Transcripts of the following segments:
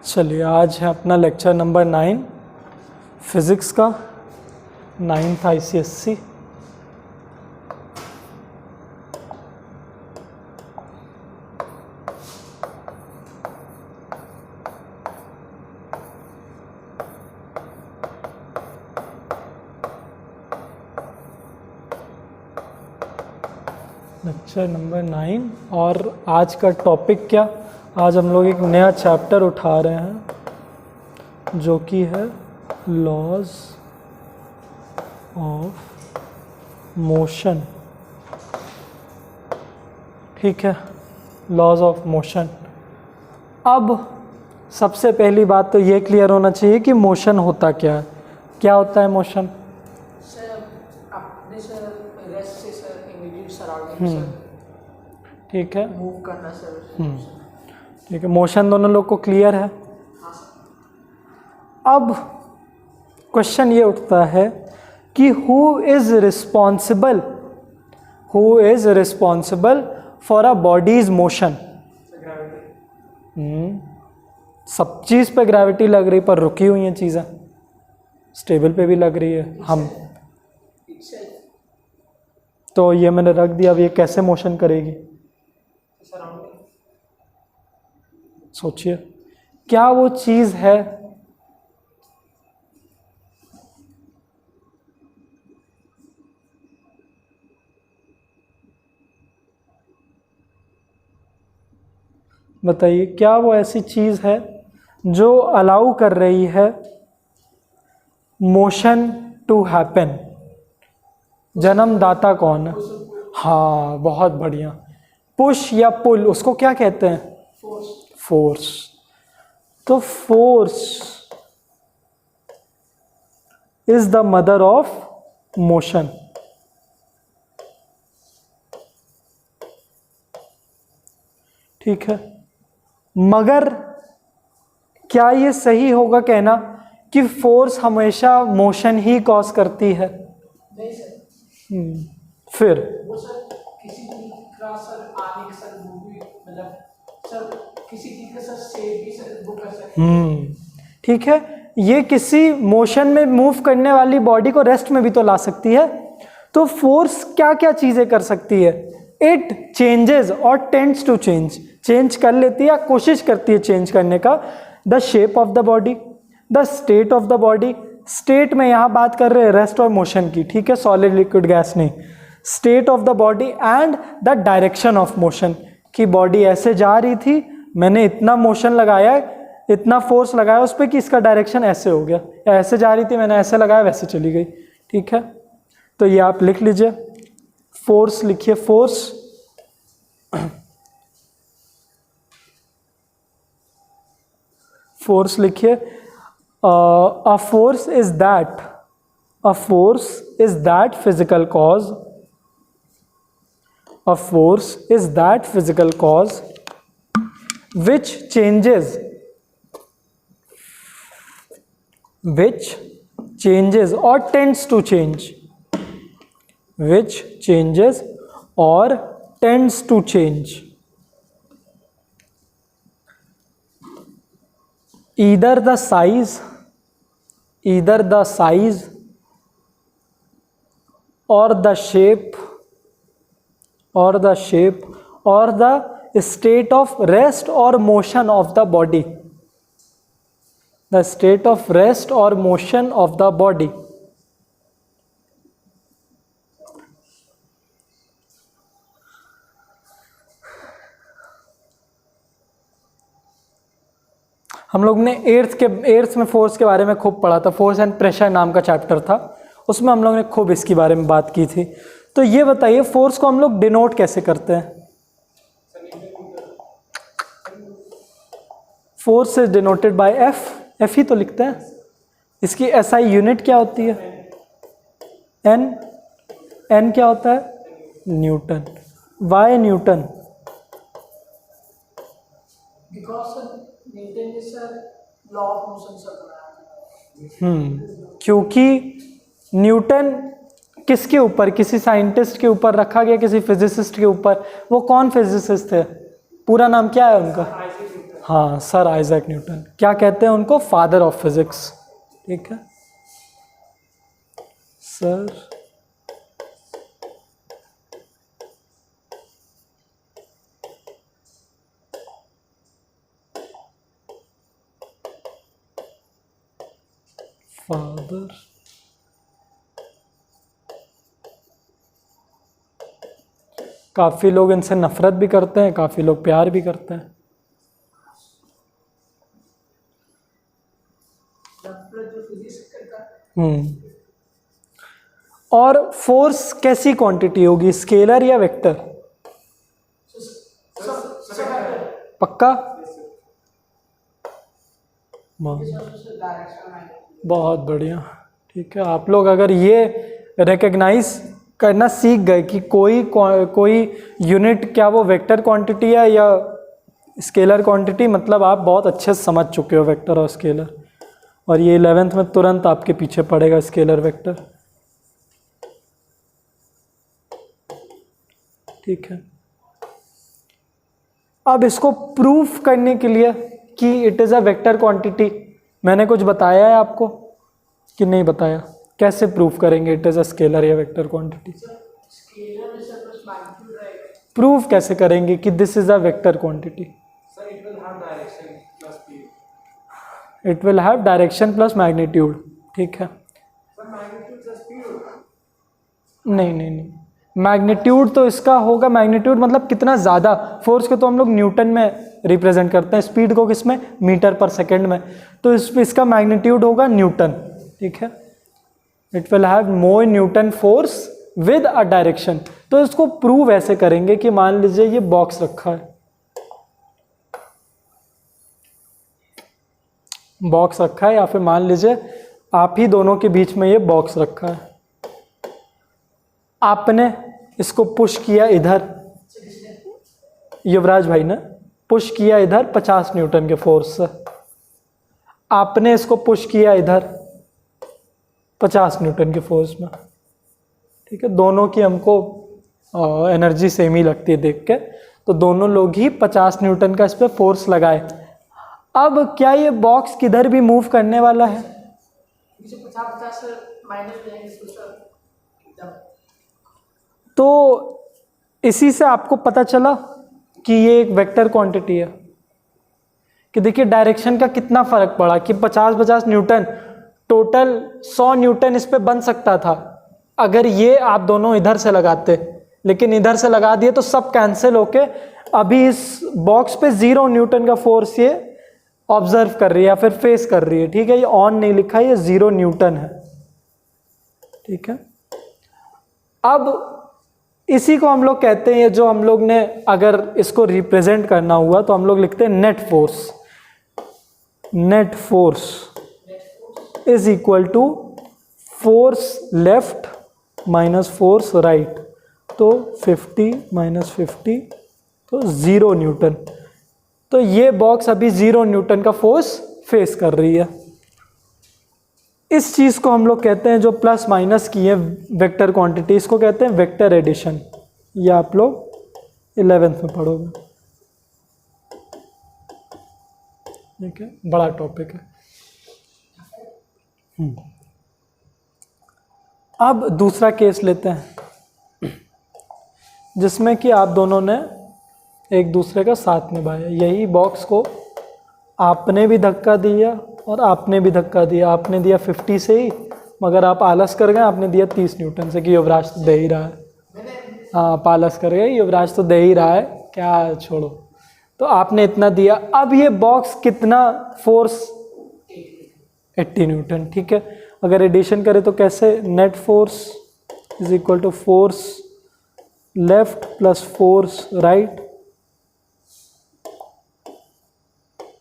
चलिए आज है अपना लेक्चर नंबर 9 फिज़िक्स का 9th ICSE। लेक्चर नंबर 9 और आज का टॉपिक क्या, आज हम लोग एक नया चैप्टर उठा रहे हैं जो कि है लॉज ऑफ मोशन। ठीक है, लॉज ऑफ मोशन। अब सबसे पहली बात तो ये क्लियर होना चाहिए कि मोशन होता क्या है। क्या होता है मोशन? ठीक है, मूव करना सर। ठीक है, मोशन दोनों लोग को क्लियर है। अब क्वेश्चन ये उठता है कि who is responsible for a bodies motion. सब चीज़ पे ग्रेविटी लग रही पर रुकी हुई हैं चीज़ें, स्टेबल पे भी लग रही है हम, तो ये मैंने रख दिया। अब ये कैसे मोशन करेगी? सोचिए, क्या वो चीज़ है बताइए, क्या वो ऐसी चीज़ है जो अलाउ कर रही है मोशन टू हैपन? जन्मदाता कौन है? हाँ, बहुत बढ़िया। पुश या पुल, उसको क्या कहते हैं? फोर्स। तो force is the mother of motion. ठीक है, मगर क्या ये सही होगा कहना कि फोर्स हमेशा मोशन ही कॉज करती है? नहीं सर। फिर वो सर किसी चीज का सर आने के सर मूवी मतलब सर किसी चीज का सर शेप भी सर वो कर सकते। ठीक है, ये किसी मोशन में मूव करने वाली बॉडी को रेस्ट में भी तो ला सकती है। तो फोर्स क्या क्या चीजें कर सकती है? इट चेंजेस और टेंड्स टू चेंज कर लेती है या कोशिश करती है चेंज करने का the shape of the body, the state of the body. State में यहाँ बात कर रहे हैं रेस्ट और मोशन की, ठीक है, सॉलिड लिक्विड गैस नहीं। State of the body and the direction of motion, कि बॉडी ऐसे जा रही थी, मैंने इतना मोशन लगाया, इतना फोर्स लगाया उस पर कि इसका डायरेक्शन ऐसे हो गया, या ऐसे जा रही थी मैंने ऐसे लगाया वैसे चली गई। ठीक है, तो ये आप लिख लीजिए, फोर्स लिखिए, फोर्स फोर्स लिखिए। A force is that physical cause. A force is that physical cause which changes or tends to change. Which changes or tends to change. Either the size or the shape or the state of rest or motion of the body. The state of rest or motion of the body. हम लोग ने earth में force के बारे में खूब पढ़ा था, फोर्स एंड प्रेशर नाम का चैप्टर था, उसमें हम लोग ने खूब इसके बारे में बात की थी। तो ये बताइए, फोर्स को हम लोग डिनोट कैसे करते हैं? Force is denoted by F ही तो लिखते हैं। इसकी एसआई यूनिट क्या होती है? एन क्या होता है? न्यूटन। Why Newton? न्यूटन ने sir law of motion sir बनाया। क्योंकि न्यूटन किसके ऊपर, किसी साइंटिस्ट के ऊपर रखा गया, किसी फिजिसिस्ट के ऊपर। वो कौन फिजिसिस्ट थे? पूरा नाम क्या है उनका? हाँ, सर आइजैक न्यूटन। क्या कहते हैं उनको? Father of physics. ठीक है, सर फादर काफ़ी लोग इनसे नफरत भी करते हैं, काफ़ी लोग प्यार भी करते हैं। और फोर्स कैसी क्वांटिटी होगी, स्केलर या वेक्टर? पक्का? बहुत बढ़िया। ठीक है, आप लोग अगर ये रिकग्नाइज करना सीख गए कि कोई यूनिट क्या वो वेक्टर क्वांटिटी है या स्केलर क्वांटिटी, मतलब आप बहुत अच्छे से समझ चुके हो वेक्टर और स्केलर। और ये 11th में तुरंत आपके पीछे पड़ेगा स्केलर वेक्टर। ठीक है, अब इसको प्रूफ करने के लिए कि it is a vector quantity, मैंने कुछ बताया है आपको कि नहीं बताया? कैसे प्रूफ करेंगे इट इज़ अ स्केलर या वेक्टर क्वांटिटी? प्रूफ कैसे करेंगे कि this is a vector quantity? It will have direction plus magnitude. ठीक है, नहीं नहीं नहीं, मैग्नीट्यूड तो इसका होगा, मैग्नीट्यूड मतलब कितना ज़्यादा। फोर्स को तो हम लोग न्यूटन में रिप्रेजेंट करते हैं, स्पीड को किस में? मीटर पर सेकेंड में। तो इसका मैग्नीट्यूड होगा न्यूटन। ठीक है, it will have more Newton force with a direction. तो इसको प्रूव ऐसे करेंगे कि मान लीजिए ये बॉक्स रखा है, बॉक्स रखा है, या फिर मान लीजिए आप ही दोनों के बीच में ये बॉक्स रखा है। आपने इसको पुश किया इधर, युवराज भाई ने पुश किया इधर 50 न्यूटन के फोर्स से। आपने इसको पुश किया इधर 50 न्यूटन के फोर्स में। ठीक है, दोनों की हमको एनर्जी सेम ही लगती है देख के, तो दोनों लोग ही 50 न्यूटन का इस पर फोर्स लगाए। अब क्या ये बॉक्स किधर भी मूव करने वाला है? तो इसी से आपको पता चला कि ये एक वेक्टर क्वांटिटी है। कि देखिए डायरेक्शन का कितना फर्क पड़ा कि 50-50 न्यूटन, टोटल 100 न्यूटन इस पे बन सकता था अगर ये आप दोनों इधर से लगाते, लेकिन इधर से लगा दिए तो सब कैंसिल होके अभी इस बॉक्स पे 0 न्यूटन का फोर्स ये ऑब्जर्व कर रही है या फिर फेस कर रही है। ठीक है, ये ऑन नहीं लिखा है, ये 0 न्यूटन है। ठीक है, अब इसी को हम लोग कहते हैं, जो हम लोग ने अगर इसको रिप्रेजेंट करना हुआ तो हम लोग लिखते हैं net force. Net force is equal to force left minus force right, तो 50 माइनस 50 तो 0 न्यूटन। तो ये बॉक्स अभी 0 न्यूटन का फोर्स फेस कर रही है। इस चीज़ को हम लोग कहते हैं, जो प्लस माइनस की है वेक्टर क्वांटिटी, इसको कहते हैं वेक्टर एडिशन। ये आप लोग 11th में पढ़ोगे। ठीक है, बड़ा टॉपिक है। अब दूसरा केस लेते हैं जिसमें कि आप दोनों ने एक दूसरे का साथ निभाया। यही बॉक्स को आपने भी धक्का दिया और आपने भी धक्का दिया। आपने दिया 50 से ही, मगर आप आलस कर गए, आपने दिया 30 न्यूटन से कि युवराज तो दे ही रहा है। हाँ, आप आलस कर गए, युवराज तो दे ही रहा है, क्या छोड़ो। तो आपने इतना दिया। अब ये बॉक्स कितना फोर्स? 80 न्यूटन। ठीक है, अगर एडिशन करें तो कैसे? Net force is equal to force left plus force right.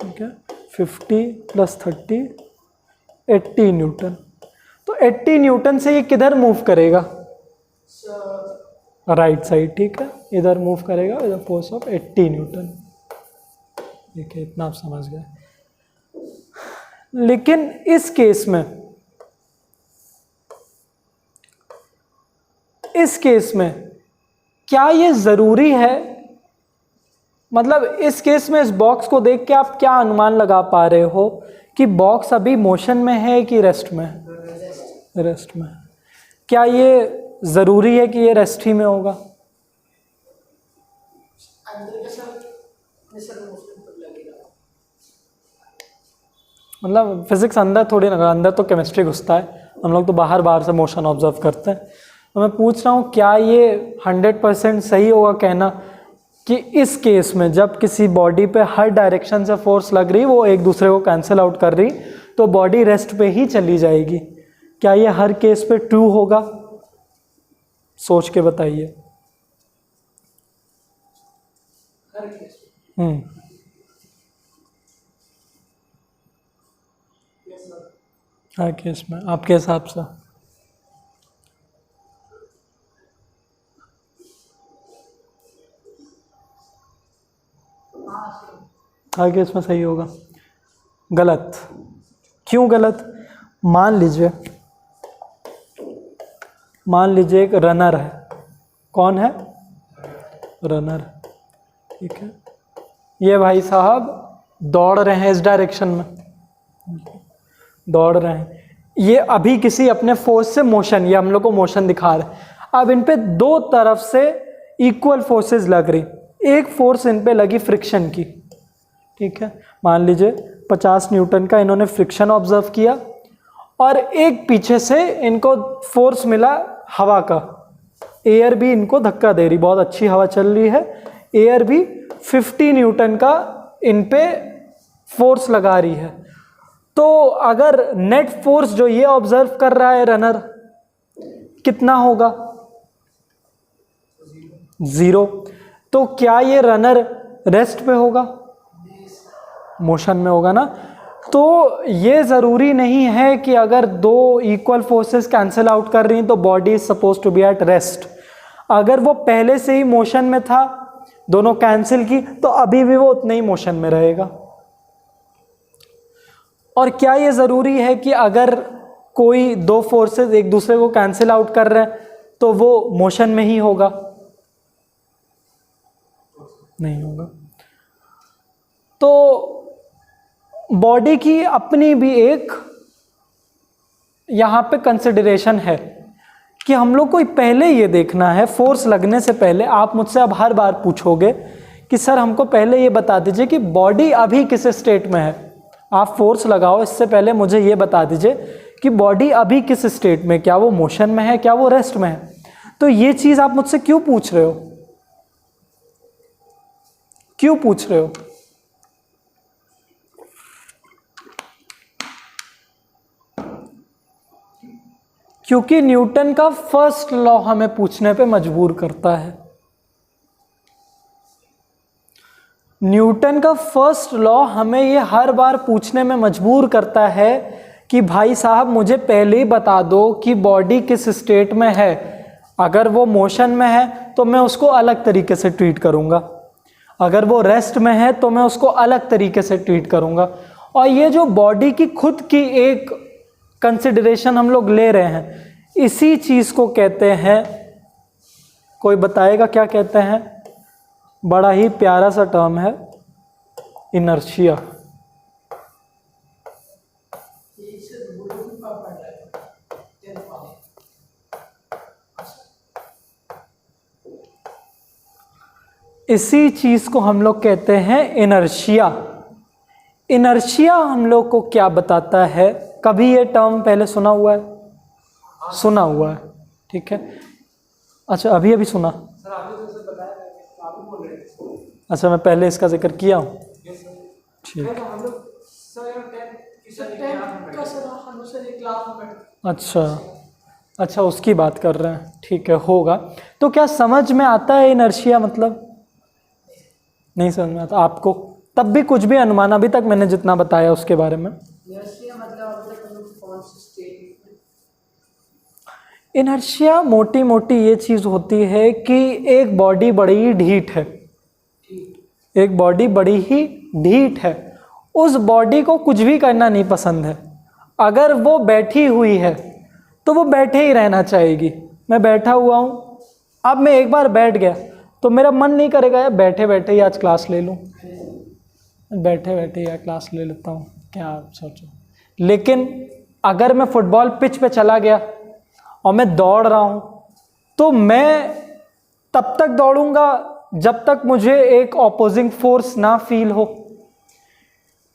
ठीक है, 50 प्लस 30 80 न्यूटन। तो 80 न्यूटन से ये किधर मूव करेगा? Right side. ठीक है, इधर मूव करेगा, इधर फोर्स ऑफ 80 न्यूटन। देखिए इतना आप समझ गए। लेकिन इस केस में क्या ये जरूरी है मतलब इस केस में इस बॉक्स को देख के आप क्या अनुमान लगा पा रहे हो कि बॉक्स अभी मोशन में है कि रेस्ट में है? रेस्ट में। क्या ये ज़रूरी है कि ये रेस्ट ही में होगा? अंदर का सर मोशन पर लगेगा। मतलब फिजिक्स अंदर थोड़ी ना, अंदर तो केमिस्ट्री घुसता है, हम लोग तो बाहर बाहर से मोशन ऑब्जर्व करते हैं। तो मैं पूछ रहा हूँ क्या ये 100% सही होगा कहना कि इस केस में जब किसी बॉडी पे हर डायरेक्शन से फोर्स लग रही, वो एक दूसरे को कैंसिल आउट कर रही, तो बॉडी रेस्ट पे ही चली जाएगी? क्या ये हर केस पे ट्रू होगा? सोच के बताइए। हर केस हर केस में आपके हिसाब से? हर केस में सही होगा। गलत। क्यों गलत? मान लीजिए एक रनर है। कौन है? रनर। ठीक है, ये भाई साहब दौड़ रहे हैं इस डायरेक्शन में, दौड़ रहे हैं, ये अभी किसी अपने फोर्स से मोशन, ये हम लोग को मोशन दिखा रहे हैं। अब इन पे दो तरफ से इक्वल फोर्सेस लग रही, एक फोर्स इन पे लगी फ्रिक्शन की। ठीक है, मान लीजिए 50 न्यूटन का इन्होंने फ्रिक्शन ऑब्जर्व किया, और एक पीछे से इनको फोर्स मिला हवा का, एयर भी इनको धक्का दे रही, बहुत अच्छी हवा चल रही है, एयर भी 50 न्यूटन का इन पे फोर्स लगा रही है। तो अगर नेट फोर्स जो ये ऑब्जर्व कर रहा है रनर, कितना होगा? 0। तो क्या ये रनर रेस्ट पे होगा? मोशन में होगा ना। तो ये ज़रूरी नहीं है कि अगर दो इक्वल फोर्सेस कैंसिल आउट कर रही हैं तो body is suppose to be at rest. अगर वो पहले से ही मोशन में था, दोनों कैंसिल की, तो अभी भी वो उतने ही मोशन में रहेगा। और क्या ये ज़रूरी है कि अगर कोई दो फोर्सेस एक दूसरे को कैंसिल आउट कर रहे हैं तो वो मोशन में ही होगा? नहीं होगा। तो बॉडी की अपनी भी एक यहाँ पे कंसिडरेशन है कि हम लोग को पहले ये देखना है, फोर्स लगने से पहले। आप मुझसे अब हर बार पूछोगे कि सर हमको पहले ये बता दीजिए कि बॉडी अभी किस स्टेट में है। आप फोर्स लगाओ, इससे पहले मुझे ये बता दीजिए कि बॉडी अभी किस स्टेट में, क्या वो मोशन में है, क्या वो रेस्ट में है। तो ये चीज़ आप मुझसे क्यों पूछ रहे हो? क्यों पूछ रहे हो? क्योंकि न्यूटन का फर्स्ट लॉ हमें पूछने पे मजबूर करता है। न्यूटन का फर्स्ट लॉ हमें ये हर बार पूछने में मजबूर करता है कि भाई साहब मुझे पहले ही बता दो कि बॉडी किस स्टेट में है। अगर वो मोशन में है तो मैं उसको अलग तरीके से ट्रीट करूँगा, अगर वो रेस्ट में है तो मैं उसको अलग तरीके से ट्रीट करूँगा। और ये जो बॉडी की खुद की एक कंसिडरेशन हम लोग ले रहे हैं, इसी चीज़ को कहते हैं, कोई बताएगा क्या कहते हैं? बड़ा ही प्यारा सा टर्म है, इनर्शिया। इसी चीज़ को हम लोग कहते हैं इनर्शिया। इनर्शिया हम लोग को क्या बताता है? कभी ये टर्म पहले सुना हुआ है? सुना हुआ है, ठीक है। अच्छा, अभी अभी सुना? सर आपने तो सर बताया था, आप ही बोल रहे थे। अच्छा, मैं पहले इसका जिक्र किया हूँ, ठीक। तो हम लोग सर 10th का सर हम सर एक क्लास में। अच्छा, उसकी बात कर रहे हैं, ठीक है, होगा। तो क्या समझ में आता है इनर्शिया मतलब? नहीं समझ में आता आपको? तब भी कुछ भी अनुमान, अभी तक मैंने जितना बताया उसके बारे में। इनर्शिया मोटी मोटी ये चीज़ होती है कि एक बॉडी बड़ी ही ढीठ है, एक बॉडी बड़ी ही ढीठ है, उस बॉडी को कुछ भी करना नहीं पसंद है। अगर वो बैठी हुई है तो वो बैठे ही रहना चाहेगी। मैं बैठा हुआ हूँ, अब मैं एक बार बैठ गया तो मेरा मन नहीं करेगा यार बैठे बैठे ही आज क्लास ले लूँ, बैठे बैठे यार क्लास ले लेता हूँ, क्या आप सोचो। लेकिन अगर मैं फुटबॉल पिच पे चला गया और मैं दौड़ रहा हूँ तो मैं तब तक दौड़ूंगा जब तक मुझे एक ऑपोजिंग फोर्स ना फील हो,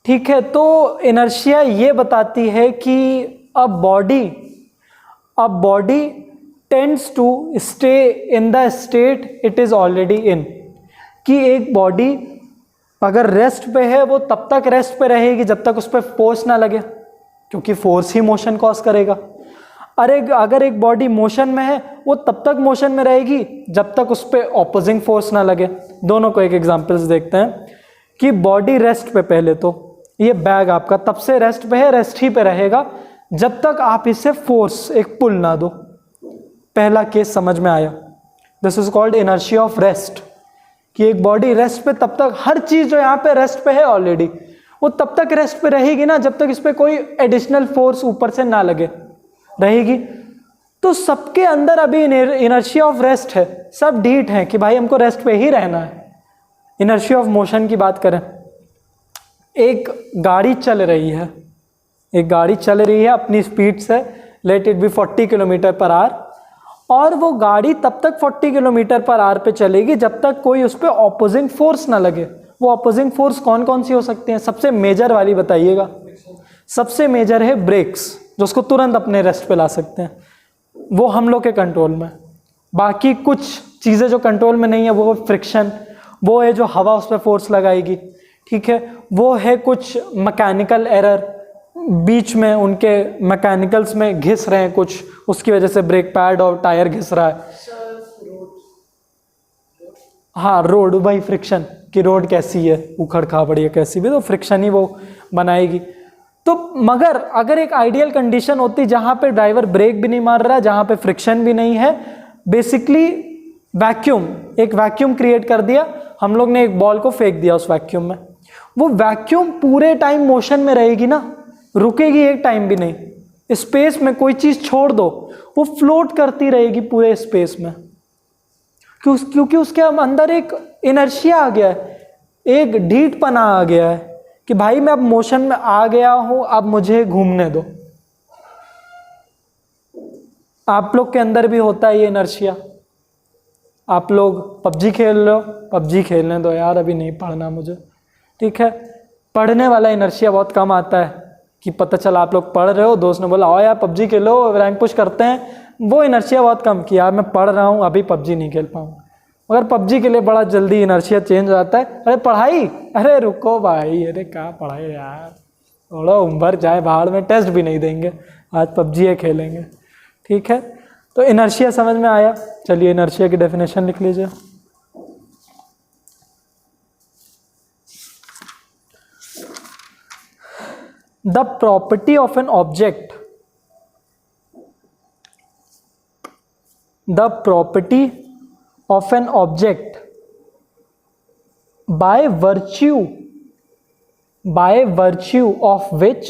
ठीक है। तो इनर्शिया ये बताती है कि a body tends to stay in the state it is already in, कि एक बॉडी अगर रेस्ट पे है वो तब तक रेस्ट पे रहेगी जब तक उस पर फोर्स ना लगे, क्योंकि फोर्स ही मोशन कॉज करेगा। अगर एक बॉडी मोशन में है वो तब तक मोशन में रहेगी जब तक उस पर ऑपोजिंग फोर्स ना लगे। दोनों को एक एग्जांपल्स देखते हैं कि बॉडी रेस्ट पे, पहले तो ये बैग आपका तब से रेस्ट पे है, रेस्ट ही पे रहेगा जब तक आप इसे फोर्स एक पुल ना दो। पहला केस समझ में आया, this is called inertia of rest, कि एक बॉडी रेस्ट पे तब तक, हर चीज जो यहाँ पे रेस्ट पे है ऑलरेडी, वो तब तक रेस्ट पे रहेगी ना जब तक इस पे कोई एडिशनल फोर्स ऊपर से ना लगे, रहेगी। तो सबके अंदर अभी इनर्शिया ऑफ रेस्ट है, सब ढीठ है कि भाई हमको रेस्ट पे ही रहना है। इनर्शिया ऑफ मोशन की बात करें, एक गाड़ी चल रही है, एक गाड़ी चल रही है अपनी स्पीड से, let it be 40 kilometre per hour, और वो गाड़ी तब तक 40 किलोमीटर पर आवर पे चलेगी जब तक कोई उस पर ऑपोजिंग फोर्स ना लगे। वो ऑपोजिंग फोर्स कौन कौन सी हो सकती हैं? सबसे मेजर वाली बताइएगा। सबसे मेजर है ब्रेक्स, जो उसको तुरंत अपने रेस्ट पे ला सकते हैं, वो हम लोग के कंट्रोल में। बाकी कुछ चीज़ें जो कंट्रोल में नहीं है, वो फ्रिक्शन, वो है जो हवा उस पर फोर्स लगाएगी, ठीक है। वो है कुछ मैकेनिकल एरर, बीच में उनके मैकेनिकल्स में घिस रहे हैं कुछ, उसकी वजह से ब्रेक पैड और टायर घिस रहा है। हाँ, रोड, भाई फ्रिक्शन, कि रोड कैसी है, उखड़ खाबड़ी है कैसी भी, तो फ्रिक्शन ही वो बनाएगी। तो मगर अगर एक आइडियल कंडीशन होती जहाँ पे ड्राइवर ब्रेक भी नहीं मार रहा है, जहाँ पे फ्रिक्शन भी नहीं है, बेसिकली वैक्यूम, एक वैक्यूम क्रिएट कर दिया हम लोग ने, एक बॉल को फेंक दिया उस वैक्यूम में, वो वैक्यूम पूरे टाइम मोशन में रहेगी ना, रुकेगी एक टाइम भी नहीं। स्पेस में कोई चीज़ छोड़ दो, वो फ्लोट करती रहेगी पूरे स्पेस में, क्योंकि उसके अंदर एक इनर्शिया आ गया है, एक ढीठपना आ गया है कि भाई मैं अब मोशन में आ गया हूं, अब मुझे घूमने दो। आप लोग के अंदर भी होता है ये इनर्शिया। आप लोग पबजी खेल रहे हो, पबजी खेलने दो यार, अभी नहीं पढ़ना मुझे, ठीक है। पढ़ने वाला इनर्शिया बहुत कम आता है कि पता चला आप लोग पढ़ रहे हो, दोस्त ने बोला आओ यार पबजी खेलो, रैंक पुश करते हैं, वो इनर्शिया बहुत कम कि यार मैं पढ़ रहा हूँ, अभी पबजी नहीं खेल पाऊँगा। मगर पबजी के लिए बड़ा जल्दी इनर्शिया चेंज हो जाता है। अरे पढ़ाई, अरे रुको भाई, अरे क्या पढ़ाई यार, थोड़ा उम्र जाए बाहर में, टेस्ट भी नहीं देंगे, आज पबजी है खेलेंगे, ठीक है। तो इनर्शिया समझ में आया। चलिए इनर्शिया की डेफिनेशन लिख लीजिए। The property of an object, the property of an object by virtue of which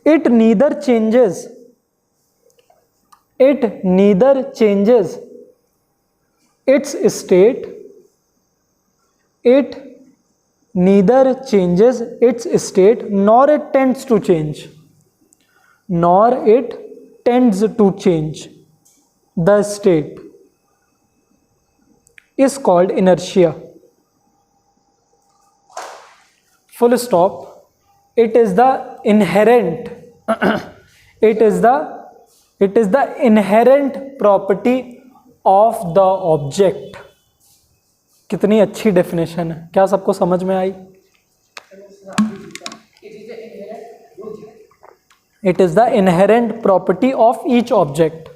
it neither changes its state, nor it tends to change, the state, is called inertia. Full stop. It is the inherent inherent property of the object. कितनी अच्छी definition है, क्या सबको समझ में आई? It is the inherent property of each object.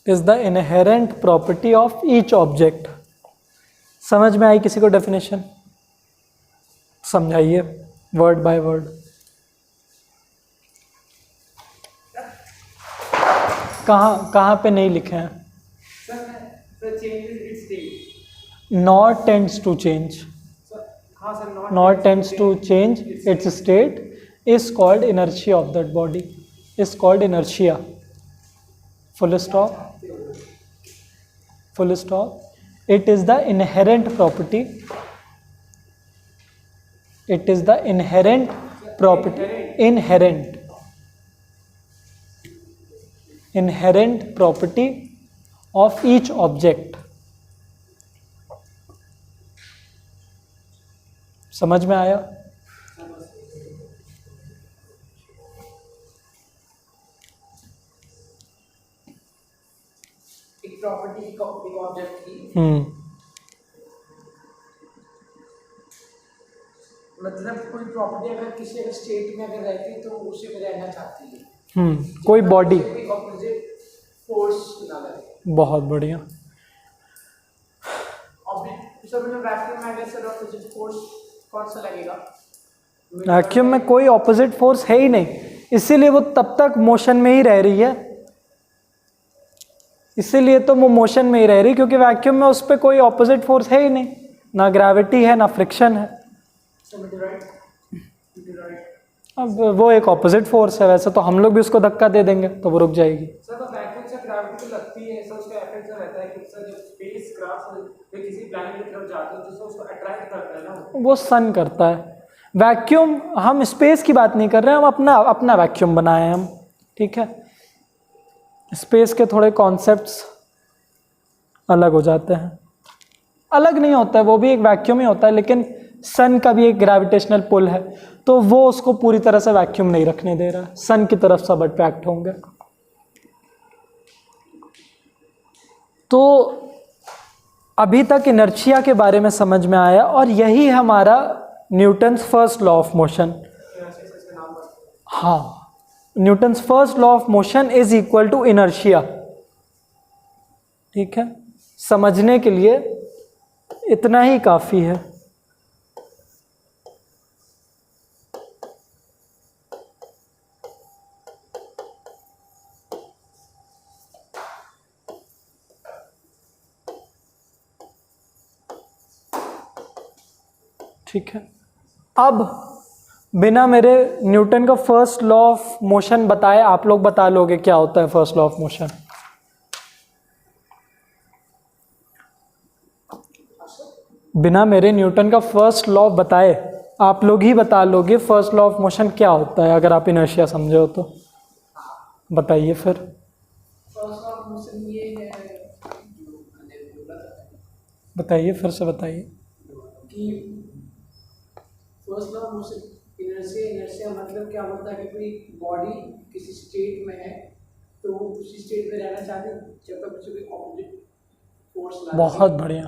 Is the inherent property of each object. समझ में आई किसी को डेफिनेशन? समझाइए वर्ड बाय वर्ड। कहाँ पे नहीं लिखे हैं? Nor tends to change. हाँ sir, not tends to change its state is called inertia of that body, is called inertia. Full stop. Full stop. It is the inherent property. It is the inherent property. Inherent property of each object. समझ में आया? एक property एक object की मतलब कोई property अगर किसी अगर स्टेट में अगर रहती है तो उसे में रहना चाहती है। कोई बॉडी ऑपोजिट फोर्स ना लगे। बहुत बढ़िया। सर मतलब वैक्यूम में अगर सर ऑपोजिट फोर्स कौन सा लगेगा? वैक्यूम में कोई ऑपोजिट फोर्स है ही नहीं, इसीलिए वो तब तक मोशन में ही रह रही है। इसीलिए तो वो मोशन में ही रह रही, क्योंकि वैक्यूम में उस पर कोई ऑपोजिट फोर्स है ही नहीं, ना ग्रेविटी है ना फ्रिक्शन है। अब वो एक ऑपोजिट फोर्स है, वैसे तो हम लोग भी उसको धक्का दे देंगे तो वो रुक जाएगी। सर तो वैक्यूम से ग्रेविटी तो लगती है, सर उसका इफेक्ट जो रहता है कि सर जब स्पेस क्राफ्ट किसी प्लैनेट की तरफ जाते हैं तो उसको अट्रैक्ट करता है ना, वो सन करता है। वैक्यूम, हम स्पेस की बात नहीं कर रहे हैं, हम अपना वैक्यूम बनाए हैं हम, ठीक है। स्पेस के थोड़े कॉन्सेप्ट्स अलग हो जाते हैं, अलग नहीं होता है, वो भी एक वैक्यूम ही होता है, लेकिन सन का भी एक ग्रेविटेशनल पुल है, तो वो उसको पूरी तरह से वैक्यूम नहीं रखने दे रहा, सन की तरफ सब अट्रैक्ट होंगे। तो अभी तक इनर्शिया के बारे में समझ में आया, और यही हमारा Newton's first law of motion. हाँ, Newton's first law of motion is equal to inertia, ठीक है। समझने के लिए इतना ही काफ़ी है। ठीक है, अब बिना मेरे न्यूटन का फर्स्ट लॉ ऑफ मोशन बताए आप लोग बता लोगे क्या होता है फर्स्ट लॉ ऑफ मोशन? बिना मेरे न्यूटन का फर्स्ट लॉ बताए आप लोग ही बता लोगे फर्स्ट लॉ ऑफ मोशन क्या होता है, अगर आप इनर्शिया समझे हो तो बताइए फिर। फर्स्ट लॉ ऑफ मोशन ये है, बताइए, फिर से बताइए कि first law of motion inertia मतलब क्या होता है कि कोई बॉडी किसी स्टेट में है तो वो उसी स्टेट में रहना चाहती है जब तक उसे कोई ऑपोजिट फोर्स ना। बहुत बढ़िया,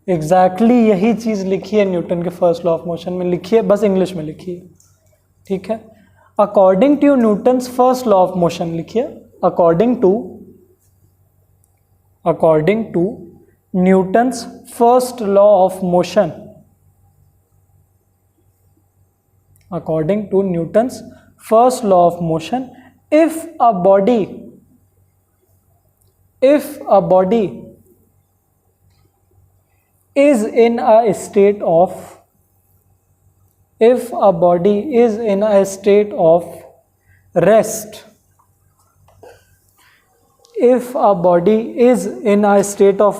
एग्जैक्टली यही चीज़ लिखी है न्यूटन के फर्स्ट लॉ ऑफ मोशन में, लिखी है, बस इंग्लिश में लिखी है, ठीक है। According to Newton's first law of motion लिखिए, according to Newton's first law of motion, according to Newton's first law of motion, if a body is in a state of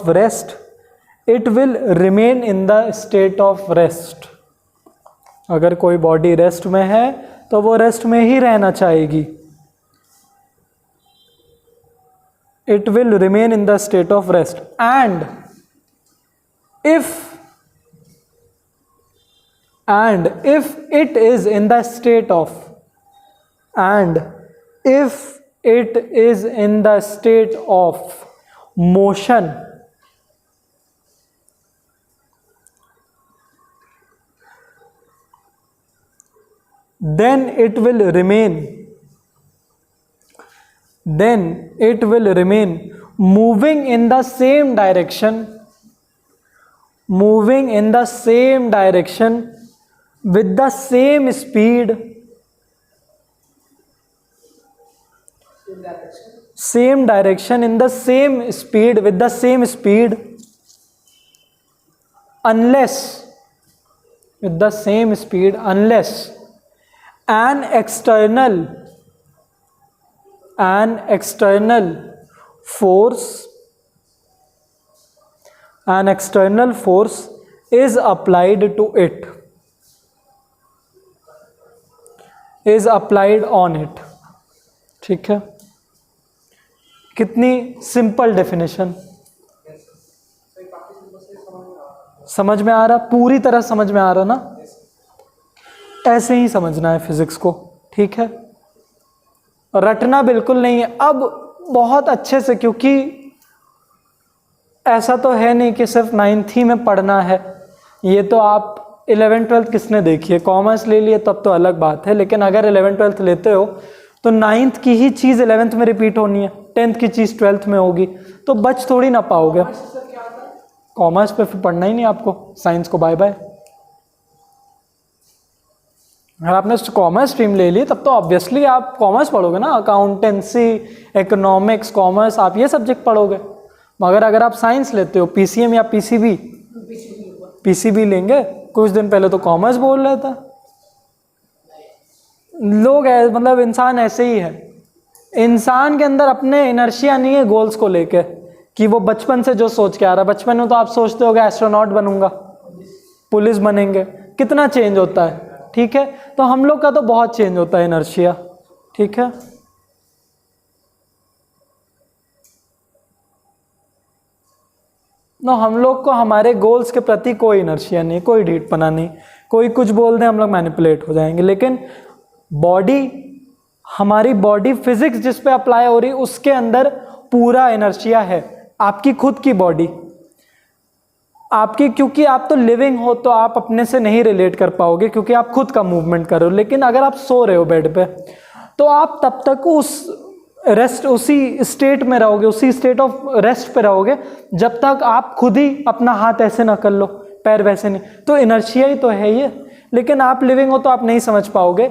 rest, it will remain in the state of rest. अगर कोई body rest में है तो वो rest में ही रहना चाहेगी, it will remain in the state of rest. And if it is in the state of motion, then it will remain moving in the same direction with the same speed, unless with the same speed unless an external force is applied to it, is applied on it। ठीक है, कितनी simple definition, समझ में आ रहा, पूरी तरह समझ में आ रहा ना? ऐसे ही समझना है फिजिक्स को, ठीक है, रटना बिल्कुल नहीं है। अब बहुत अच्छे से, क्योंकि ऐसा तो है नहीं कि सिर्फ 9th ही में पढ़ना है, ये तो आप 11th 12th किसने देखी है, कॉमर्स ले लिए तब तो अलग बात है, लेकिन अगर 11th 12th लेते हो तो 9th की ही चीज़ 11th में रिपीट होनी है, 10th की चीज़ 12th में होगी, तो बच थोड़ी ना पाओगे। कॉमर्स पे फिर पढ़ना ही नहीं आपको, साइंस को बाय बाय। अगर आपने कॉमर्स स्ट्रीम ले ली तब तो ऑब्वियसली आप कॉमर्स पढ़ोगे ना, अकाउंटेंसी, इकोनॉमिक्स, कॉमर्स, आप ये सब्जेक्ट पढ़ोगे। मगर अगर आप साइंस लेते हो, पीसीएम या पीसीबी लेंगे, कुछ दिन पहले तो कॉमर्स बोल रहा था। लोग मतलब इंसान ऐसे ही है, इंसान के अंदर अपने इनर्शिया नहीं है गोल्स को लेके, कि वो बचपन से जो सोच के आ रहा है। बचपन में तो आप सोचते होगे एस्ट्रोनॉट बनूंगा, पुलिस बनेंगे, कितना चेंज होता है, ठीक है। तो हम लोग का तो बहुत चेंज होता है इनर्शिया, ठीक है। no, हम लोग को हमारे गोल्स के प्रति कोई इनर्शिया नहीं, कोई ढीठपना नहीं, कोई कुछ बोल दे हम लोग मैनिपुलेट हो जाएंगे। लेकिन बॉडी, हमारी बॉडी फिजिक्स जिस पे अप्लाई हो रही उसके अंदर पूरा इनर्शिया है। आपकी खुद की बॉडी आपकी, क्योंकि आप तो लिविंग हो तो आप अपने से नहीं रिलेट कर पाओगे, क्योंकि आप खुद का मूवमेंट कर रहे हो। लेकिन अगर आप सो रहे हो बेड पे तो आप तब तक उसी स्टेट में रहोगे, उसी स्टेट ऑफ रेस्ट पे रहोगे जब तक आप खुद ही अपना हाथ ऐसे ना कर लो, पैर वैसे नहीं। तो इनर्शिया ही तो है ये। लेकिन आप लिविंग हो तो आप नहीं समझ पाओगे।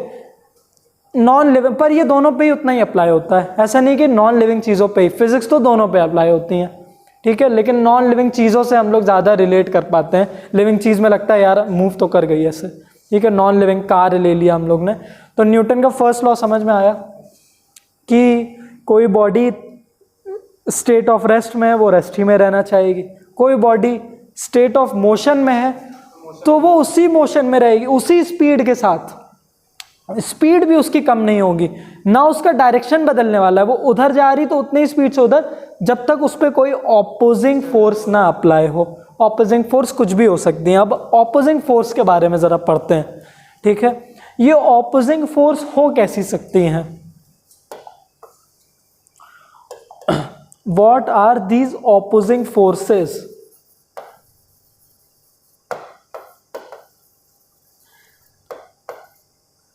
नॉन लिविंग पर ये दोनों पे ही उतना ही अप्लाई होता है। ऐसा नहीं कि नॉन लिविंग चीज़ों पे ही, फिजिक्स तो दोनों पे अप्लाई होती हैं, ठीक है। लेकिन नॉन लिविंग चीज़ों से हम लोग ज़्यादा रिलेट कर पाते हैं। लिविंग चीज़ में लगता है यार मूव तो कर गई ऐसे, ठीक है। नॉन लिविंग कार ले लिया हम लोग ने, तो न्यूटन का फर्स्ट लॉ समझ में आया कि कोई बॉडी स्टेट ऑफ रेस्ट में है वो रेस्ट ही में रहना चाहेगी, कोई बॉडी स्टेट ऑफ मोशन में है तो वो उसी मोशन में रहेगी, उसी स्पीड के साथ। स्पीड भी उसकी कम नहीं होगी, ना उसका डायरेक्शन बदलने वाला है, वो उधर जा रही तो उतनी स्पीड से उधर, जब तक उस पर कोई ऑपोजिंग फोर्स ना अप्लाई हो। ऑपोजिंग फोर्स कुछ भी हो सकती है। अब ऑपोजिंग फोर्स के बारे में ज़रा पढ़ते हैं, ठीक है। ये ऑपोजिंग फोर्स हो कैसी सकती हैं? What are these opposing forces?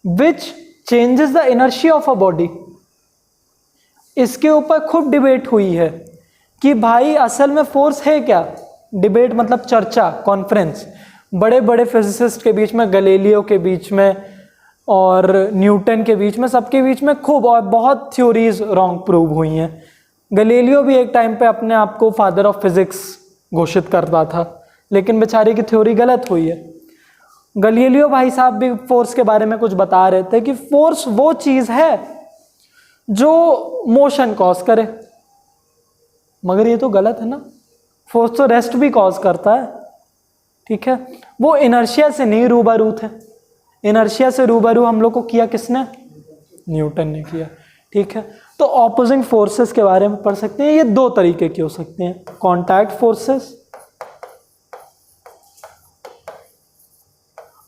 Which changes the inertia of a body? इसके ऊपर खूब डिबेट हुई है कि भाई असल में फोर्स है क्या। डिबेट मतलब चर्चा, कॉन्फ्रेंस, बड़े बड़े फिजिसिस्ट के बीच में, गैलीलियो के बीच में और न्यूटन के बीच में, सबके बीच में खूब, और बहुत थ्योरीज रॉन्ग प्रूव हुई हैं। गैलीलियो भी एक टाइम पे अपने आप को फादर ऑफ फिजिक्स घोषित करता था, लेकिन बेचारे की थ्योरी गलत हुई है। गैलीलियो भाई साहब भी फोर्स के बारे में कुछ बता रहे थे कि फोर्स वो चीज़ है जो मोशन कॉज करे, मगर ये तो गलत है ना। फोर्स तो रेस्ट भी कॉज करता है, ठीक है। वो इनर्शिया से नहीं रूबरू थे। इनर्शिया से रूबरू हम लोग को किया किसने? न्यूटन ने किया, ठीक है। तो ऑपोजिंग फोर्सेस के बारे में पढ़ सकते हैं। ये दो तरीके की हो सकते हैं, कॉन्टैक्ट फोर्सेस,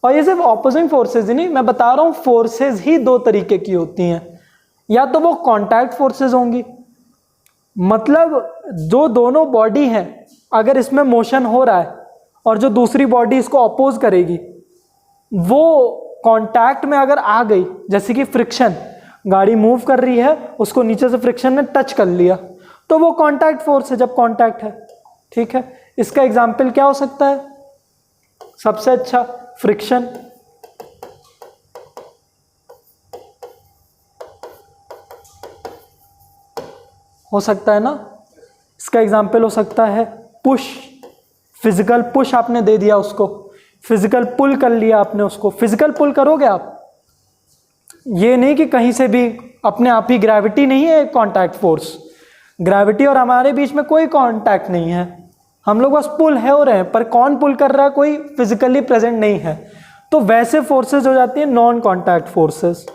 और ये सिर्फ ऑपोजिंग फोर्सेस ही नहीं, मैं बता रहा हूं फोर्सेस ही दो तरीके की होती हैं। या तो वो कॉन्टैक्ट फोर्सेस होंगी, मतलब जो दोनों बॉडी हैं, अगर इसमें मोशन हो रहा है और जो दूसरी बॉडी इसको अपोज करेगी वो कॉन्टैक्ट में अगर आ गई, जैसे कि फ्रिक्शन, गाड़ी मूव कर रही है, उसको नीचे से फ्रिक्शन ने टच कर लिया, तो वो कॉन्टैक्ट फोर्स है जब कॉन्टैक्ट है, ठीक है। इसका एग्जाम्पल क्या हो सकता है? सबसे अच्छा फ्रिक्शन, हो सकता है ना। इसका एग्जाम्पल हो सकता है पुश, फिजिकल पुश आपने दे दिया उसको, फिजिकल पुल कर लिया आपने उसको, फिजिकल पुल करोगे आप, ये नहीं कि कहीं से भी अपने आप ही, ग्रेविटी नहीं है कांटेक्ट फोर्स, ग्रेविटी और हमारे बीच में कोई कांटेक्ट नहीं है, हम लोग बस पुल है हो रहे हैं, पर कौन पुल कर रहा है, कोई फिजिकली प्रेजेंट नहीं है। तो वैसे फोर्सेस हो जाती है नॉन कांटेक्ट फोर्सेस।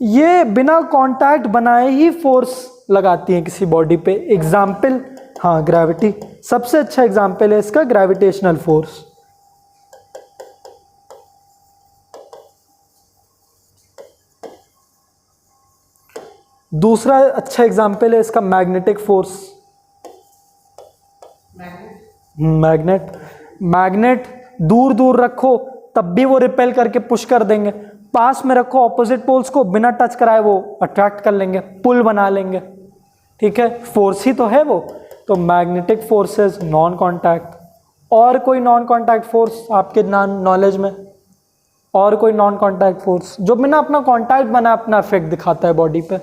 ये बिना कांटेक्ट बनाए ही फोर्स लगाती हैं किसी बॉडी पे। एग्जाम्पल, हाँ ग्रेविटी सबसे अच्छा एग्जाम्पल है इसका, ग्रेविटेशनल फोर्स। दूसरा अच्छा एग्जाम्पल है इसका मैग्नेटिक फोर्स। मैग्नेट, मैग्नेट दूर दूर रखो तब भी वो रिपेल करके पुश कर देंगे, पास में रखो ऑपोजिट पोल्स को, बिना टच कराए वो अट्रैक्ट कर लेंगे, पुल बना लेंगे। ठीक है, फोर्स ही तो है वो। तो मैग्नेटिक फोर्सेस नॉन कांटेक्ट। और कोई नॉन कांटेक्ट फोर्स आपके नॉलेज में, और कोई नॉन कांटेक्ट फोर्स जो बिना अपना कांटेक्ट बना अपना इफेक्ट दिखाता है बॉडी पे?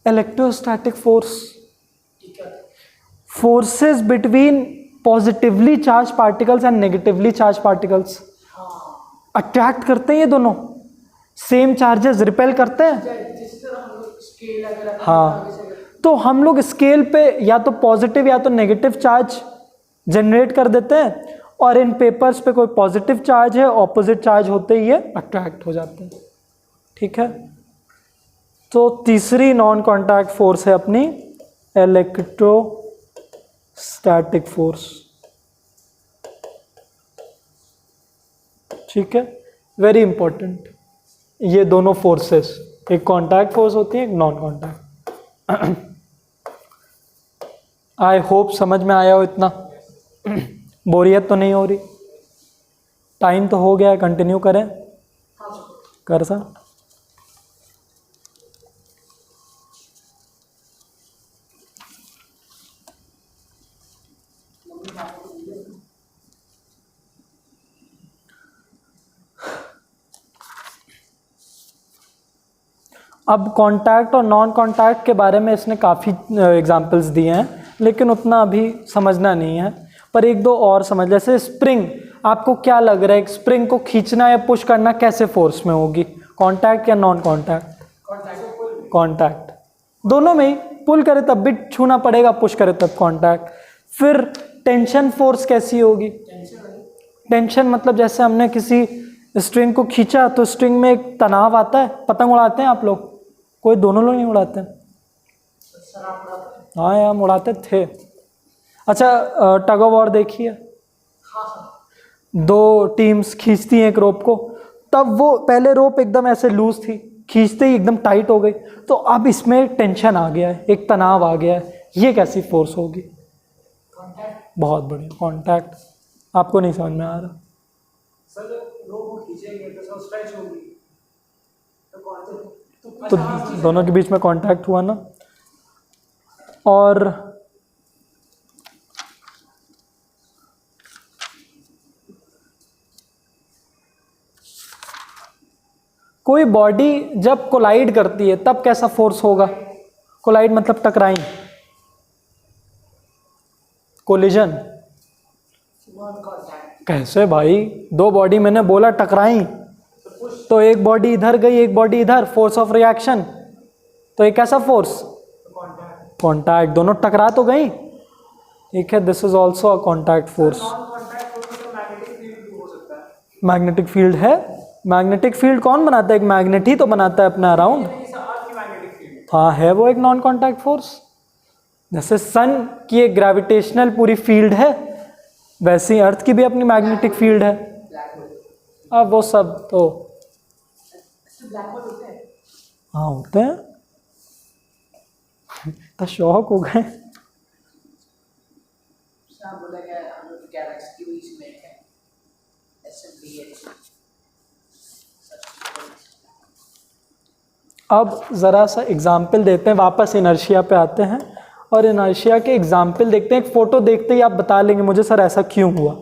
Electrostatic force, forces between positively charge particles and negatively charge particles. Attract करते हैं ये दोनों, सेम चार्जेस रिपेल करते हैं। हाँ, तो हम लोग स्केल पे या तो पॉजिटिव या तो नेगेटिव चार्ज जनरेट कर देते हैं, और इन पेपर्स पे कोई पॉजिटिव चार्ज है, ऑपोजिट चार्ज होते ही ये अट्रैक्ट हो जाते हैं। ठीक है, तो तीसरी नॉन कांटेक्ट फोर्स है अपनी इलेक्ट्रोस्टैटिक फोर्स। ठीक है, वेरी इंपॉर्टेंट। ये दोनों फोर्सेस, एक कांटेक्ट फोर्स होती है, एक नॉन कांटेक्ट। आई होप समझ में आया हो इतना, बोरियत तो नहीं हो रही? टाइम तो हो गया, कंटिन्यू करें? कर सा अब कांटेक्ट और नॉन कांटेक्ट के बारे में इसने काफ़ी एग्जांपल्स दिए हैं, लेकिन उतना अभी समझना नहीं है, पर एक दो और समझ। जैसे स्प्रिंग, आपको क्या लग रहा है स्प्रिंग को खींचना या पुश करना कैसे फोर्स में होगी, कांटेक्ट या नॉन कांटेक्ट? कांटेक्ट। दोनों में ही, पुल करे तब भी छूना पड़ेगा, पुश करे तब कांटेक्ट। फिर टेंशन फोर्स कैसी होगी? टेंशन मतलब जैसे हमने किसी स्ट्रिंग को खींचा तो स्ट्रिंग में एक तनाव आता है। पतंग उड़ाते हैं आप लोग? कोई, दोनों लोग नहीं उड़ाते? हाँ यार, उड़ाते थे। अच्छा, टग ऑफ वॉर देखिए, दो टीम्स खींचती हैं एक रोप को, तब वो पहले रोप एकदम ऐसे लूज थी, खींचते ही एकदम टाइट हो गई, तो अब इसमें टेंशन आ गया है, एक तनाव आ गया है। ये कैसी फोर्स होगी? बहुत बढ़िया, कांटेक्ट। आपको नहीं समझ में आ रहा? सर रोप खींचेंगे तो स्ट्रेच होगी, तो दोनों के बीच में कांटेक्ट हुआ ना। और कोई बॉडी जब कोलाइड करती है तब कैसा फोर्स होगा? कोलाइड मतलब टकराई, कोलिजन। कैसे भाई? दो बॉडी मैंने बोला टकराई, तो एक बॉडी इधर गई एक बॉडी इधर, फोर्स ऑफ रिएक्शन, तो एक ऐसा फोर्स कांटेक्ट, दोनों टकरा तो गई। ठीक है, this is also a contact force. Magnetic field है, मैग्नेटिक फील्ड कौन बनाता है? एक मैग्नेट ही तो बनाता है अपना अराउंड। हाँ, है वो एक नॉन कांटेक्ट फोर्स। जैसे सन की एक ग्रेविटेशनल पूरी फील्ड है, वैसे ही अर्थ की भी अपनी मैग्नेटिक फील्ड है। अब वो सब तो हाँ होते हैं, तो शौक हो गए। अब ज़रा सा एग्जाम्पल देते हैं, वापस इनर्शिया पे आते हैं और इनर्शिया के एग्जाम्पल देखते हैं। एक फ़ोटो देखते ही आप बता लेंगे मुझे सर ऐसा क्यों हुआ।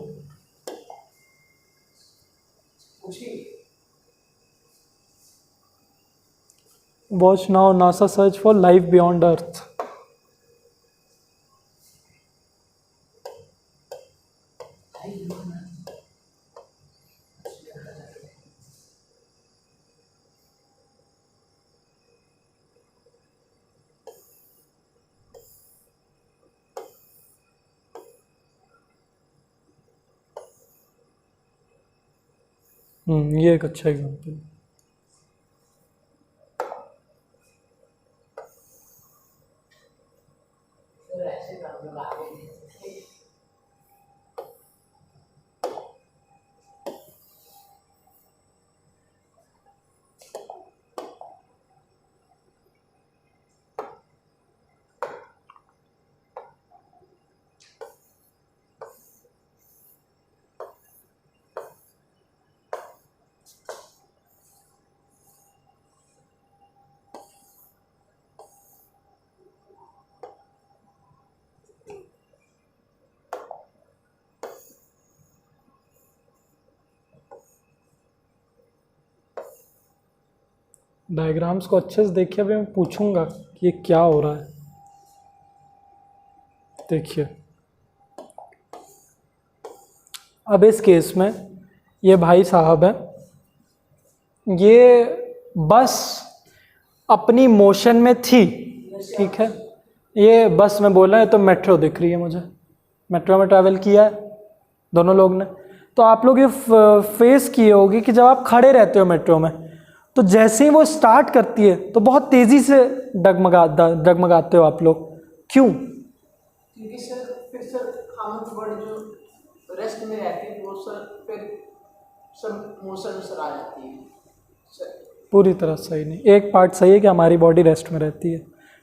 Watch now, NASA search for life beyond अर्थ। ये एक अच्छा एग्जाम्पल। फिर ऐसे कर दो आगे। डायग्राम्स को अच्छे से देखिए, अभी मैं पूछूंगा कि ये क्या हो रहा है। देखिए अब इस केस में ये भाई साहब है, ये बस अपनी मोशन में थी, ठीक है। ये बस में बोल रहे हैं तो मेट्रो दिख रही है मुझे, मेट्रो में ट्रैवल किया है दोनों लोग ने। तो आप लोग ये फेस किए होगी कि जब आप खड़े रहते हो मेट्रो में, तो जैसे ही वो स्टार्ट करती है तो बहुत तेज़ी से डगमगाते हो आप लोग। क्यों? क्योंकि सर फिर सर हमारी बॉडी जो रेस्ट में रहती है वो सर फिर सब मोशन सर आ जाती है सर। पूरी तरह सही नहीं, एक पार्ट सही है कि हमारी बॉडी रेस्ट में रहती है।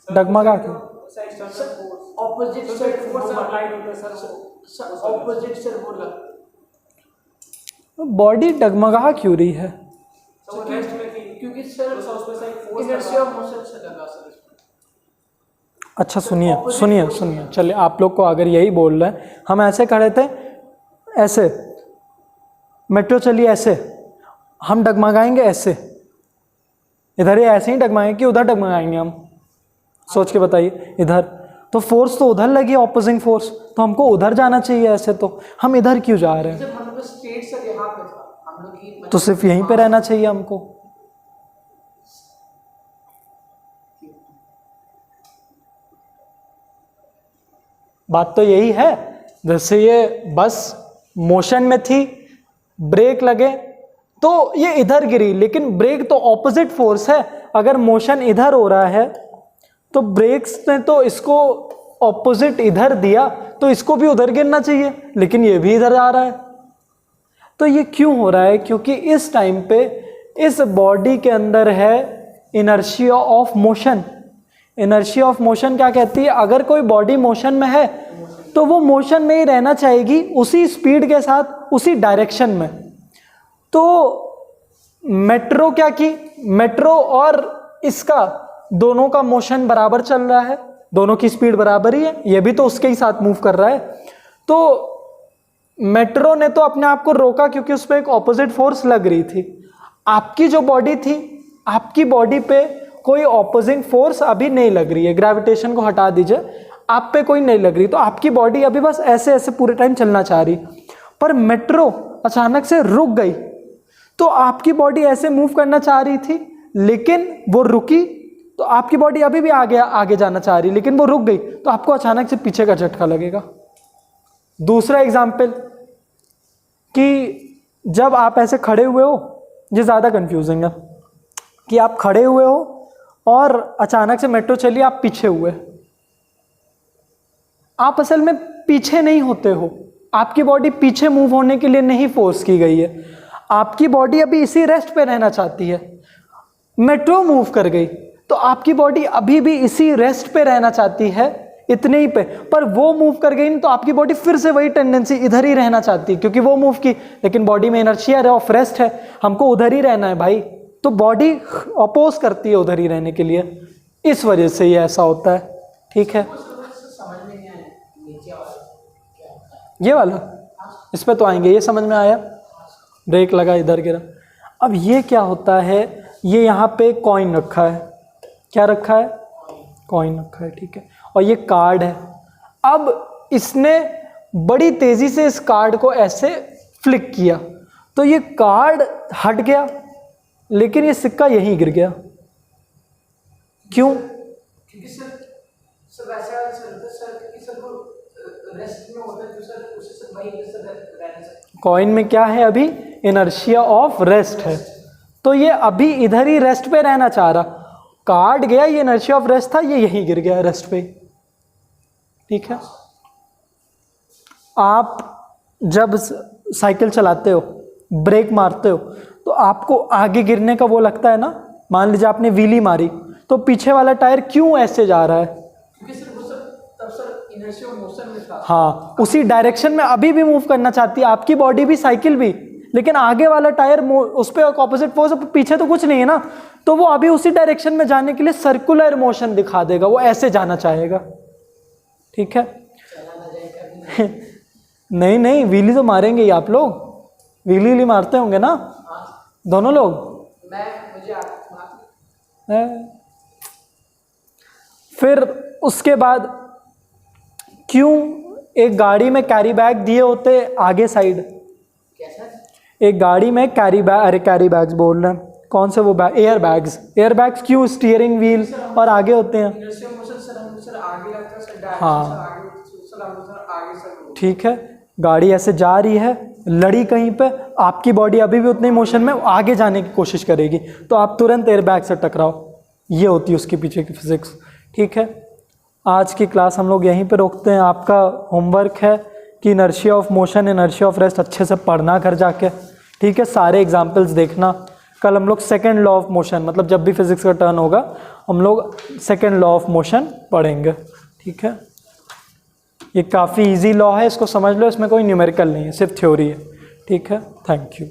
डगमगा क्यों? ऑपोजिट साइड फोर्स अप्लाई होता है सर, ऑपोजिट सर बोला। बॉडी डगमगा क्यों रही है? तो रेस्ट में थी क्योंकि सर इनर्शिया ऑफ मोशन से लगा सर। अच्छा सुनिए सुनिए सुनिए, चलिए आप लोग को अगर यही बोल रहे हैं, हम ऐसे खड़े थे, ऐसे मेट्रो चलिए, ऐसे हम डगमगाएंगे, ऐसे इधर ही ऐसे ही डगमगाएंगे कि उधर डगमगाएंगे? हम सोच के बताइए। इधर तो फोर्स तो उधर लगी, ऑपोजिंग फोर्स, तो हमको उधर जाना चाहिए, ऐसे तो हम इधर क्यों जा रहे हैं? जब हम लोग स्टेट सर यहाँ पे था, हम लोग की तो सिर्फ यहीं पे रहना चाहिए हमको। बात तो यही है। जैसे ये बस मोशन में थी, ब्रेक लगे तो ये इधर गिरी, लेकिन ब्रेक तो ऑपोजिट फोर्स है। अगर मोशन इधर हो रहा है तो ब्रेक्स ने तो इसको ऑपोजिट इधर दिया, तो इसको भी उधर गिरना चाहिए, लेकिन ये भी इधर आ रहा है। तो ये क्यों हो रहा है? क्योंकि इस टाइम पे इस बॉडी के अंदर है inertia of motion. Inertia of motion क्या कहती है? अगर कोई बॉडी मोशन में है तो वो मोशन में ही रहना चाहेगी, उसी स्पीड के साथ, उसी डायरेक्शन में। तो मेट्रो क्या की? मेट्रो और इसका दोनों का मोशन बराबर चल रहा है, दोनों की स्पीड बराबर ही है, ये भी तो उसके ही साथ मूव कर रहा है। तो मेट्रो ने तो अपने आप को रोका क्योंकि उस पर एक ऑपोजिट फोर्स लग रही थी। आपकी जो बॉडी थी, आपकी बॉडी पे कोई ऑपोजिंग फोर्स अभी नहीं लग रही है, ग्रेविटेशन को हटा दीजिए, आप पे कोई नहीं लग रही, तो आपकी बॉडी अभी बस ऐसे ऐसे पूरे टाइम चलना चाह रही। पर मेट्रो अचानक से रुक गई, तो आपकी बॉडी ऐसे मूव करना चाह रही थी, लेकिन वो रुकी, तो आपकी बॉडी अभी भी आगे जाना चाह रही, लेकिन वो रुक गई, तो आपको अचानक से पीछे का झटका लगेगा। दूसरा एग्जाम्पल कि जब आप ऐसे खड़े हुए हो, ये ज़्यादा कंफ्यूजिंग है, कि आप खड़े हुए हो और अचानक से मेट्रो चली, आप पीछे हुए। आप असल में पीछे नहीं होते हो, आपकी बॉडी पीछे मूव होने के लिए नहीं फोर्स की गई है, आपकी बॉडी अभी इसी रेस्ट पे रहना चाहती है। मेट्रो मूव कर गई तो आपकी बॉडी अभी भी इसी रेस्ट पे रहना चाहती है, इतने ही पे, पर वो मूव कर गई तो आपकी बॉडी फिर से वही टेंडेंसी इधर ही रहना चाहती है, क्योंकि वो मूव की, लेकिन बॉडी में इनर्शिया ऑफ रेस्ट है, हमको उधर ही रहना है भाई, तो बॉडी अपोज करती है उधर ही रहने के लिए, इस वजह से ये ऐसा होता है। ठीक है, ये वाला इस पे तो आएंगे, ये समझ में आया, ब्रेक लगा इधर गिरा। अब ये क्या होता है, ये यहाँ पे कॉइन रखा है, क्या रखा है? कॉइन रखा है, ठीक है, और ये कार्ड है। अब इसने बड़ी तेजी से इस कार्ड को ऐसे फ्लिक किया, तो ये कार्ड हट गया, लेकिन ये सिक्का यहीं गिर गया। क्यों? क्योंकि सर वैसा सर क्योंकि सर वो रेस्ट में होता है, तो सर उसे सर वही सर रहना चाहिए। कॉइन में क्या है? अभी इनर्शिया ऑफ रेस्ट है। तो ये अभी इधर ही रेस्ट पे रहना चाह रहा, काट गया, ये इनर्शिया ऑफ रेस्ट था, ये यहीं गिर गया रेस्ट पे। ठीक है, आप जब साइकिल चलाते हो, ब्रेक मारते हो, तो आपको आगे गिरने का वो लगता है ना। मान लीजिए आपने व्हीली मारी, तो पीछे वाला टायर क्यों ऐसे जा रहा है? क्योंकि सर वो तब सर इनर्शिया मोशन में था। हाँ, उसी डायरेक्शन में अभी भी मूव करना चाहती है आपकी बॉडी भी, साइकिल भी, लेकिन आगे वाला टायर उस पर ऑपोजिट फोर्स, पीछे तो कुछ नहीं है ना, तो वो अभी उसी डायरेक्शन में जाने के लिए सर्कुलर मोशन दिखा देगा, वो ऐसे जाना चाहेगा। ठीक है नहीं नहीं, व्हीली तो मारेंगे ही आप लोग, व्हीली मारते होंगे ना दोनों लोग। फिर उसके बाद क्यों एक गाड़ी में कैरी बैग दिए होते आगे साइड? एक गाड़ी में कैरी बैग, अरे कैरी बैग्स बोल रहे हैं, कौन से वो bag, air bags. Air bags क्यों स्टीयरिंग व्हील और आगे होते हैं? हाँ ठीक है, गाड़ी ऐसे जा रही है, लड़ी कहीं पे, आपकी बॉडी अभी भी उतनी मोशन में आगे जाने की कोशिश करेगी, तो आप तुरंत एयर बैग से टकराओ। ये होती है उसके पीछे की फिजिक्स। ठीक है, आज की क्लास हम लोग यहीं पे रोकते हैं। आपका होमवर्क है कि inertia of motion, inertia of rest अच्छे से पढ़ना घर जाके। ठीक है, सारे एग्जाम्पल्स देखना। कल हम लोग सेकेंड लॉ ऑफ मोशन, मतलब जब भी फिजिक्स का टर्न होगा हम लोग सेकेंड लॉ ऑफ मोशन पढ़ेंगे। ठीक है, ये काफ़ी इजी लॉ है, इसको समझ लो, इसमें कोई न्यूमेरिकल नहीं है, सिर्फ थ्योरी है। ठीक है, थैंक यू।